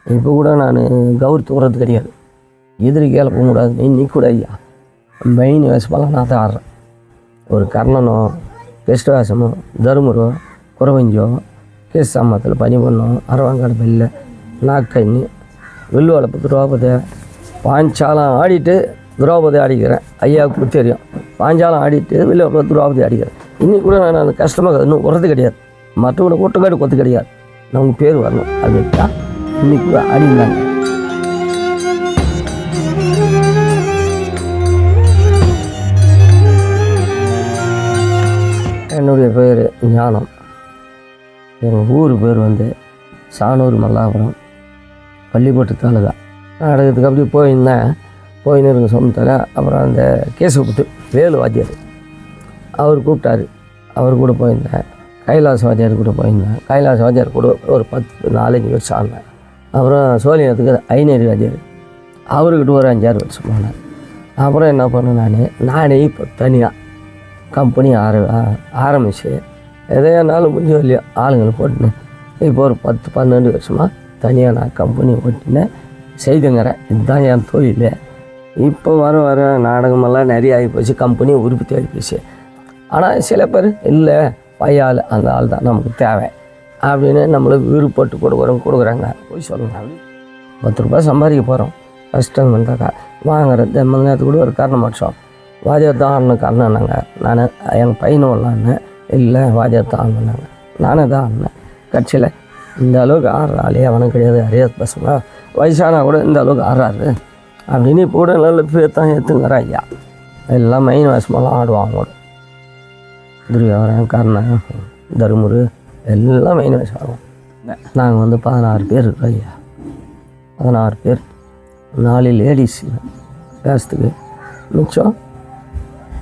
இப்போ கூட நான் கௌரி தூறது கிடையாது, எதிரி கேள போகக்கூடாது, நீ கூட ஐயா மெயின் வேஷமெல்லாம் நான் தான் ஆடுறேன். ஒரு கர்ணனோ கெஸ்ட் வேஷமோ தருமரோ குறவஞ்சோ கேஸ் சாமத்தில் பனி பண்ணோம் அரவாங்காடு பெல்ல நாக்கண்ணி வில்லு வளர்ப்பு துரோபதை பாஞ்சாலம் ஆடிட்டு துரோபதி ஆடிக்கிறேன். ஐயாவுக்கு தெரியும், பாஞ்சாலம் ஆடிட்டு வில்லு வளர்ப்பு துரோபதி ஆடிக்கிறேன். இன்னைக்கு கூட நான் அந்த கஷ்டமாக இன்னும் உறது கிடையாது, மற்றவங்களை கூட்டக்காடு கொத்து கிடையாது, நமக்கு பேர் வரணும் அப்படின்ட்டா இன்னைக்கு கூட ஆடினாங்க. என்னுடைய பேர் ஞானம். எங்கள் ஊர் பேர் வந்து சானூர் மல்லாபுரம், பள்ளிப்பட்டு தாலுகா. நாடகத்துக்கு அப்படி போயின்னு இருக்க சொந்தத்தில் அப்புறம் அந்த கேசவபுத்து வேலு வாத்தியார் அவர் கூப்பிட்டாரு, அவர் கூட போயிருந்தேன். கைலாச வாத்தியார் கூட போயிருந்தேன். கைலாச வாத்தியார் கூட ஒரு 4-5 வருஷம் ஆனேன். அப்புறம் சோழியத்துக்கு ஐநேரி வாத்தியார் அவர்கிட்ட ஒரு 5-6 வருஷம் போனேன். அப்புறம் என்ன பண்ணேன், நானே இப்போ தனியாக கம்பெனி ஆரம்பித்து எதையானாலும் முடிஞ்ச இல்லையோ ஆளுங்களை போட்டுனேன். இப்போ ஒரு 10-12 வருஷமாக தனியாக நான் கம்பெனி ஓட்டினேன் செய்துங்கிறேன். இதுதான் என் தொழில். இப்போ வர நாடகமெல்லாம் நிறைய ஆகி போச்சு, கம்பெனி உற்பத்தி ஆகி போச்சு. ஆனால் சில பேர் இல்லை பையாள் அந்த ஆள் தான் நமக்கு தேவை அப்படின்னு நம்மளுக்கு விருப்பப்பட்டு கொடுக்குறாங்க. போய் சொல்லுங்க, 10 ரூபாய் சம்பாதிக்க போகிறோம், கஷ்டம் வந்தாக்கா வாங்குறது நேரத்துக்கு கூட ஒரு காரணம் மாட்டோம். வாத்தியார் தான் ஆடணும் காரணம்னாங்க. நான் எங்கள் பையனும் விளாட்னேன், இல்லை வாத்தியார் தான் ஆடணுன்னாங்க, நானே தான் ஆடினேன். கட்சியில் இந்த அளவுக்கு ஆடுற ஆளே அவனுக்கு கிடையாது, அறியாத பசங்க வயசானா கூட இந்த அளவுக்கு ஆடுறாரு அப்படின்னு இப்போ கூட நல்ல பேர் தான் ஏற்றுங்கிற ஐயா. எல்லாம் மெயின் வேஷமெல்லாம் ஆடுவாங்க கூட. துரியோதரன் கர்ணன் தருமரு எல்லாம் மெயின் வேஷம் ஆடுவோம். நாங்கள் வந்து 16 பேர் இருக்கிறோம் ஐயா. 16 பேர், 4 லேடிஸ் வேஷத்துக்கு, மிச்சம்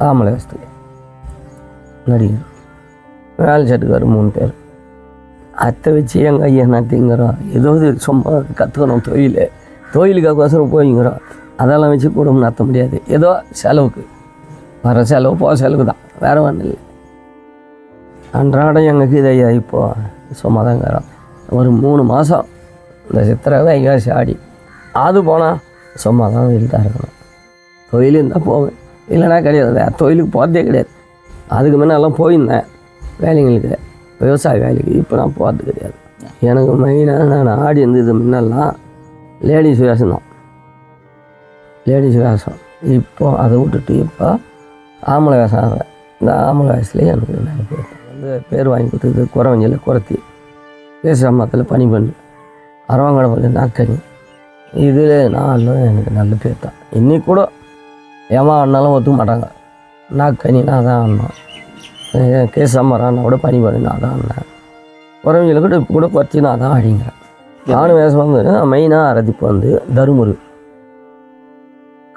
ஆம்பளை வேஷத்துக்கு நடிகர். வேலை செட்டுக்கு வரும் 3 பேர். அத்தை வச்சு எங்கள் ஐயா நட்டிங்கிறோம். ஏதோ சும்மா கற்றுக்கணும், தொழிலுக்காகோசரம் போய்ங்கிறோம். அதெல்லாம் வச்சு குடும்பம் நடத்த முடியாது. ஏதோ செலவுக்கு வர செலவு போக செலவுக்கு தான், வேறு ஒன்றும் இல்லை. அன்றாடம் எங்களுக்கு இது ஐயா இப்போது சும்மா தாங்கிறோம். ஒரு 3 மாதம் இந்த சித்திரை வைகாசி ஆடி அது போனால் சும்மா தான் வீட்டில் தான் இருக்கணும். தொழில் இருந்தால் போவேன், இல்லைனா கிடையாது. வேறு தொழிலுக்கு போகிறதே கிடையாது. அதுக்கு முன்னெல்லாம் போயிருந்தேன் வேலைங்களுக்கு, விவசாய வேலைக்கு. இப்போ நான் போகிறது கிடையாது. எனக்கு மெயினாக நான் ஆடி இருந்தது முன்னெல்லாம் லேடிஸ் வேஷம் தான், லேடிஸ் வேஷம். இப்போது அதை விட்டுட்டு இப்போ ஆம்பளை வேஷம் ஆகிறேன். இந்த ஆம்பளை வயசுலேயே எனக்கு நிறைய பேர் வந்து பேர் வாங்கி கொடுத்தது. குறவஞ்சில் குறத்தி, பேசுகிற பனி பண்ணு, அரவாங்கடை நாக்கனி, இதில் நான் எனக்கு நல்ல பேர் தான். இன்றைக்கி கூட ஏமா ஆடினாலும் ஒத்துக்க மாட்டாங்க. நாக்கனி நான் தான் ஆடினேன், கேசம்மரான்னா கூட பனி பண்ணி நான் தான் ஆடினேன். குறவஞ்சில் கூட இப்போ கூட குறைச்சி நான் தான் ஆடிங்கிறேன். நானும் வேஷம் வந்து மெயினாக அரதிப்பு வந்து தருமரு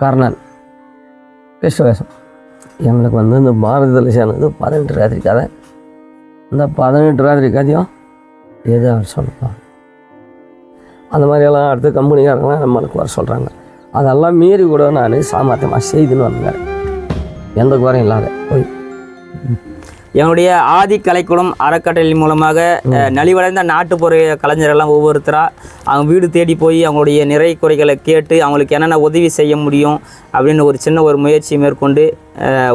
கர்ணன் கிருஷ்ண வேஷம். எங்களுக்கு வந்து இந்த பாரதத்தில் சேர்ந்தது 18 ராத்திரி கதை. இந்த 18 ராத்திரி கதையும் எது சொல்லலாம். அந்த மாதிரியெல்லாம் அடுத்த கம்பெனிக்காரங்களாம் நம்மளுக்கு வர சொல்கிறாங்க. அதெல்லாம் மீறி கூட நான் சாமர்த்தியமாக செய்துன்னு வந்தேன், எந்த குறையும் இல்லாத போய். எங்களுடைய ஆதி கலைக்குளம் அறக்கட்டளை மூலமாக நலிவடைந்த நாட்டுப்புற கலைஞரெல்லாம் ஒவ்வொருத்தராக அவங்க வீடு தேடி போய் அவங்களுடைய நிறை குறைகளை கேட்டு அவங்களுக்கு என்னென்ன உதவி செய்ய முடியும் அப்படின்னு ஒரு சின்ன முயற்சி மேற்கொண்டு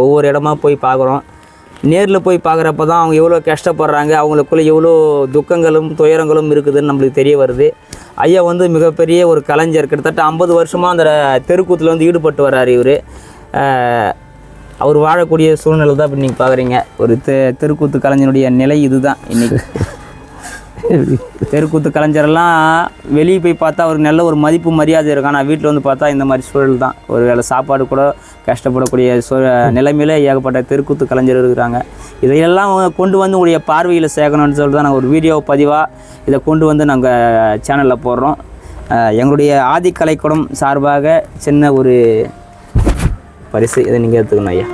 ஒவ்வொரு இடமா போய் பார்க்குறோம். நேரில் போய் பார்க்குறப்ப தான் அவங்க எவ்வளோ கஷ்டப்படுறாங்க, அவங்களுக்குள்ளே எவ்வளோ துக்கங்களும் துயரங்களும் இருக்குதுன்னு நம்மளுக்கு தெரிய வருது. ஐயா வந்து மிகப்பெரிய ஒரு கலைஞர், கிட்டத்தட்ட 50 வருஷமாக அந்த தெருக்கூத்தில் வந்து ஈடுபட்டு வர்றார் இவர். அவர் வாழக்கூடிய சூழ்நிலை தான் இப்போ நீங்கள் பார்க்குறீங்க. ஒரு தெருக்கூத்து கலைஞனுடைய நிலை இது தான் இன்றைக்கி. தெருக்கூத்து கலைஞரெல்லாம் வெளியே போய் பார்த்தா அவருக்கு நல்ல ஒரு மதிப்பு மரியாதை இருக்கும். ஆனால் வீட்டில் வந்து பார்த்தா இந்த மாதிரி சூழல் தான். ஒரு வேளை சாப்பாடு கூட கஷ்டப்படக்கூடிய நிலைமையில ஏகப்பட்ட தெருக்கூத்து கலைஞர் இருக்கிறாங்க. இதையெல்லாம் கொண்டு வந்து உங்களுடைய பார்வையில் சேர்க்கணும்னு சொல்லிட்டு தான் நாங்கள் ஒரு வீடியோ பதிவாக இதை கொண்டு வந்து நாங்கள் சேனலில் போடுறோம். எங்களுடைய ஆதி கலைக்குளம் சார்பாக சின்ன ஒரு பரிசு, இதை நீங்கள் எடுத்துக்கணும் ஐயா.